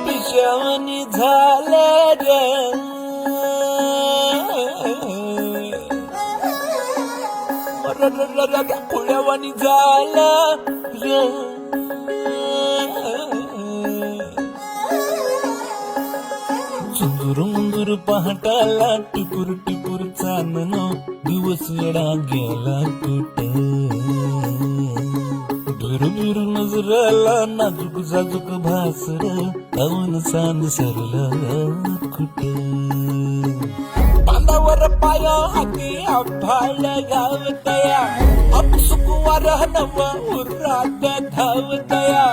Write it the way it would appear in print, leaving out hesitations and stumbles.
पिशवणी झालं रे पुण्यावाणी झालं रे चुंदूर मुंदूर पहाटाला टिपूर टिपूर चांदण दिवस येडा गेला कुठे बिरू नजराला नाजूक जाजूक भासर अवन सांद सरला कुठे बांधावर पाया हाती आभाळ गावतया अपसुक वारह नव उरात धावतया